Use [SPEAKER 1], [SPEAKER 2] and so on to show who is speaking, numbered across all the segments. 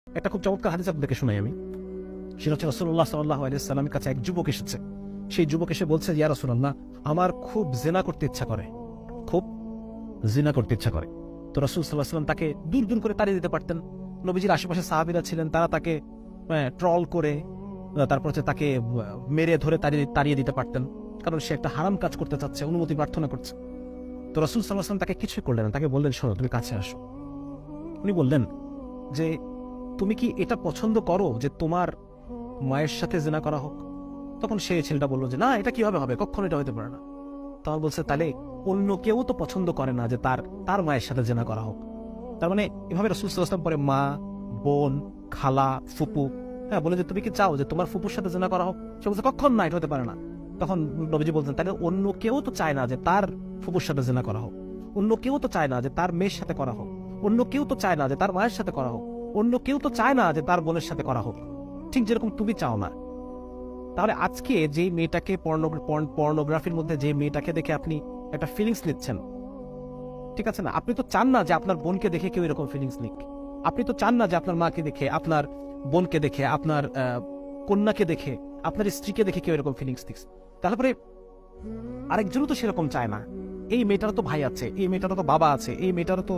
[SPEAKER 1] একটা খুব চমৎকার হাদিস আপনাদেরকে শোনাই আমি। সেটা হচ্ছে রাসূলুল্লাহ সাল্লাল্লাহু আলাইহি ওয়াসাল্লামের কাছে এক যুবক এসেছে। সেই যুবক এসে বলছে, ইয়া রাসূলুল্লাহ, আমার খুব জিনা করতে ইচ্ছা করে, খুব জিনা করতে ইচ্ছা করে। তো রাসূল সাল্লাল্লাহু আলাইহি ওয়াসাল্লাম তাকে দূর দূর করে তাড়িয়ে দিতে পারতেন। নবীজির আশেপাশে সাহাবীরা ছিলেন, তারা তাকে ট্রল করে তারপর হচ্ছে তাকে মেরে ধরে তাড়িয়ে দিতে পারতেন, কারণ সে একটা হারাম কাজ করতে চাচ্ছে, অনুমতি প্রার্থনা করছে। তো রাসূল সাল্লাল্লাহু আলাইহি ওয়াসাল্লাম তাকে কিছুই করলেন না, তাকে বললেন, শোনো, তুমি কাছে আসো। উনি বললেন যে, তুমি কি এটা পছন্দ করো যে তোমার মায়ের সাথে জিনা করা হোক? তখন সেই ছেলেটা বললো যে, না, এটা কিভাবে হবে, কখনো এটা হতে পারে না। তখন বলছে, তাহলে অন্য কেউ তো পছন্দ করে না যে তার মায়ের সাথে জিনা করা হোক। তার মানে এভাবে রাসূল সাল্লাল্লাহু আলাইহি ওয়াসাল্লাম পরে মা, বোন, খালা, ফুপু, বলে যে তুমি কি চাও যে তোমার ফুপুর সাথে জিনা করা হোক? সে বলছে, কখন না, এটা হতে পারে না। তখন নবীজি বলছেন, তাহলে অন্য কেউ তো চায় না যে তার ফুপুর সাথে জিনা করা হোক, অন্য কেউ তো চায় না যে তার মেয়ের সাথে করা হোক, অন্য কেউ তো চায় না যে তার মায়ের সাথে করা হোক, অন্য কেউ তো চায় না যে তার বোনের সাথে করা হোক, ঠিক যেরকম তুমি চাও না। তাহলে আজকে যে মেয়েটাকে পর্নোগ্রাফির মধ্যে যে মেয়েটাকে দেখে আপনি একটা ফিলিংস নিচ্ছেন, ঠিক আছে না, আপনি তো চান না যে আপনার বোনকে দেখে কেউ এরকম ফিলিংস নিক। আপনি তো চান না যে আপনার মাকে দেখে, আপনার বোনকে দেখে, আপনার কন্যাকে দেখে, আপনার স্ত্রীকে দেখে কেউ এরকম ফিলিংস নিক। তারপরে আরেকজনও তো সেরকম চায় না। এই মেয়েটারও তো ভাই আছে, এই মেয়েটারও তো বাবা আছে, এই মেয়েটারও তো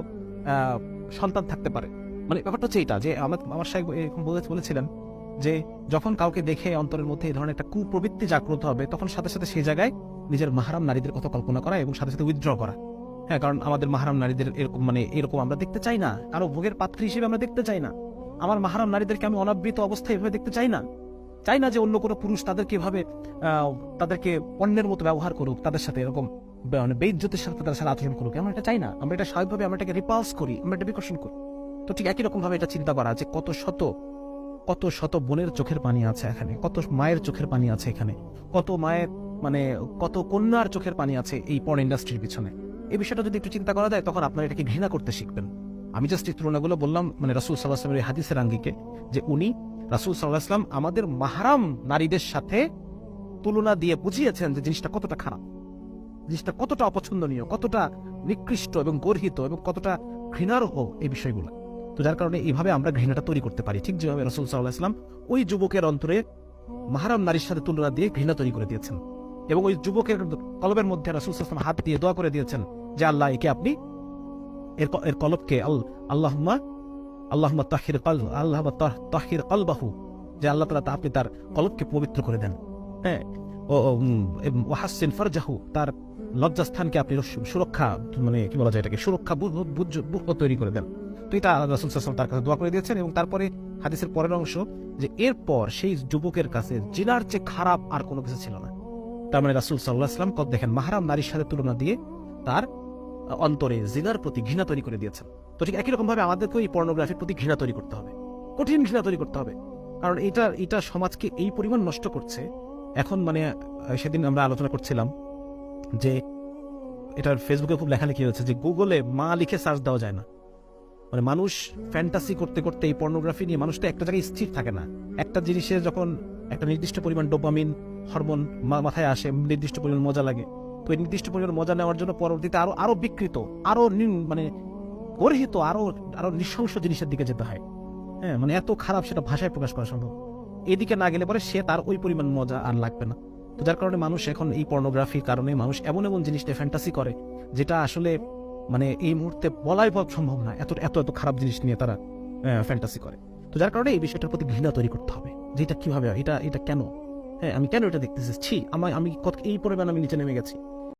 [SPEAKER 1] সন্তান থাকতে পারে। মানে ব্যাপারটা হচ্ছে এইটা যে আমার সাহেব এরকম বলেছিলেন যে যখন কাউকে দেখে অন্তরের মধ্যে এই ধরনের একটা কুপ্রবৃত্তি জাগ্রত হবে, তখন সাথে সাথে সেই জায়গায় নিজের মাহরাম নারীদের কথা কল্পনা করা এবং সাথে সাথে উইথড্র করা। কারণ আমাদের মাহরাম নারীদের এরকম আমরা দেখতে চাই না, কারো ভোগের পাত্রী হিসেবে আমরা দেখতে চাই না। আমার মাহরাম নারীদেরকে আমি অনাবৃত অবস্থায় এভাবে দেখতে চাই না। চাই না যে অন্য কোনো পুরুষ তাদেরকে এভাবে তাদেরকে পণ্যের মতো ব্যবহার করুক, তাদের সাথে এরকম বেইজ্জতের সাথে তাদের সাথে আচরণ করুক। আমরা এটা চাই না। আমরা এটা স্বাভাবিকভাবে আমরা এটাকে রিপালস করি, আমরা এটা বিকর্ষণ করি। তো ঠিক একই রকম ভাবে এটা চিন্তা করা যে কত শত বোনের চোখের পানি আছে এখানে, কত মায়ের চোখের পানি আছে এখানে, কত মায়ের কত কন্যার চোখের পানি আছে এই পর্ন ইন্ডাস্ট্রির পিছনে। এই বিষয়টা যদি একটু চিন্তা করা যায়, তখন আপনারা এটাকে ঘৃণা করতে শিখবেন। আমি জাস্ট এই তুলনাগুলো বললাম রাসূল সাল্লাল্লাহু আলাইহি ওয়াসাল্লামের এই হাদিসের আঙ্গিকে, যে উনি রাসূল সাল্লাল্লাহু আলাইহি ওয়াসাল্লাম আমাদের মাহরাম নারীদের সাথে তুলনা দিয়ে বুঝিয়েছেন যে জিনিসটা কতটা খারাপ, জিনিসটা কতটা অপছন্দনীয়, কতটা নিকৃষ্ট এবং গর্হিত এবং কতটা ঘৃণার্হ এই বিষয়গুলো। তো যার কারণে এইভাবে আমরা ঘৃণাটা তৈরি করতে পারি, ঠিক যেভাবে রাসূল সাল্লাল্লাহু আলাইহি ওয়াসাল্লাম ওই যুবকের অন্তরে মাহরাম নারীর সাথে তুলনা দিয়ে ঘৃণা তৈরি করে দিয়েছেন, এবং ওই যুবকের কলবের মধ্যে রাসূল সাল্লাল্লাহু আলাইহি ওয়াসাল্লাম হাত দিয়ে দোয়া করে দিয়েছেন যে আল্লাহ, একে আপনি এর কলবকে আল্লাহুম্মা তাহির কলবাহু, যে আল্লাহ তাআলা আপনি তার কলবকে পবিত্র করে দেন। ওয়াহাসসিন ফারজাহু, তার লজ্জাস্থানকে আপনি সুরক্ষা, কি বলা যায় এটাকে, সুরক্ষা বুহ তৈরি করে দেন। তো এটা রাসূল সাল্লাল্লাহু আলাইহি ওয়াসাল্লাম তার কাছে দোয়া করে দিয়েছেন। এবং তারপরে হাদিসের পরের অংশ, যে এরপর সেই যুবকের কাছে জিনার চেয়ে খারাপ আর কোনো কিছু ছিল না। তার মানে রাসূল সাল্লাল্লাহু আলাইহি ওয়াসাল্লাম দেখেন মাহরাম নারীর সাথে তুলনা দিয়ে তার অন্তরে জিনার প্রতি ঘৃণা তৈরি করে দিয়েছেন। তো ঠিক একই রকম ভাবে আমাদেরকে এই পর্নোগ্রাফির প্রতি ঘৃণা তৈরি করতে হবে, কঠিন ঘৃণা তৈরি করতে হবে। কারণ এটা সমাজকে এই পরিমাণ নষ্ট করছে। এখন সেদিন আমরা আলোচনা করছিলাম যে এটার ফেসবুকে খুব লেখালেখি হয়েছে যে গুগলে মা লিখে সার্চ দেওয়া যায় না। মানুষ ফ্যান্টাসি করতে করতে এই পর্নোগ্রাফি নিয়ে মানুষটা একটা জায়গায় স্থির থাকে না। একটা জিনিসের যখন একটা নির্দিষ্ট পরিমাণ ডোপামিন হরমোন মাথায় আসে, নির্দিষ্ট পরিমাণ মজা লাগে, তো এই নির্দিষ্ট পরিমাণ মজা নেওয়ার জন্য পরবর্তীতে আরো বিকৃত, আরো গর্হিত, আরো নৃশংস জিনিসের দিকে যেতে হয়। এত খারাপ সেটা ভাষায় প্রকাশ করা সম্ভব। এদিকে না গেলে পরে সে তার ওই পরিমাণ মজা আর লাগবে না। তো যার কারণে মানুষ এখন এই পর্নোগ্রাফির কারণে মানুষ এমন জিনিস নিয়ে ফ্যান্টাসি করে, যেটা আসলে এই মুহূর্তে বলাই সম্ভব না। এত এত এত খারাপ জিনিস নিয়ে তারা ফ্যান্টাসি করে। তো যার কারণে এই বিষয়টার প্রতি ঘৃণা তৈরি করতে হবে, যে এটা কিভাবে, এটা কেন, আমি কেন এটা দেখতেছি, ছি, আমি এই পরিমাণ আমি নিচে নেমে গেছি।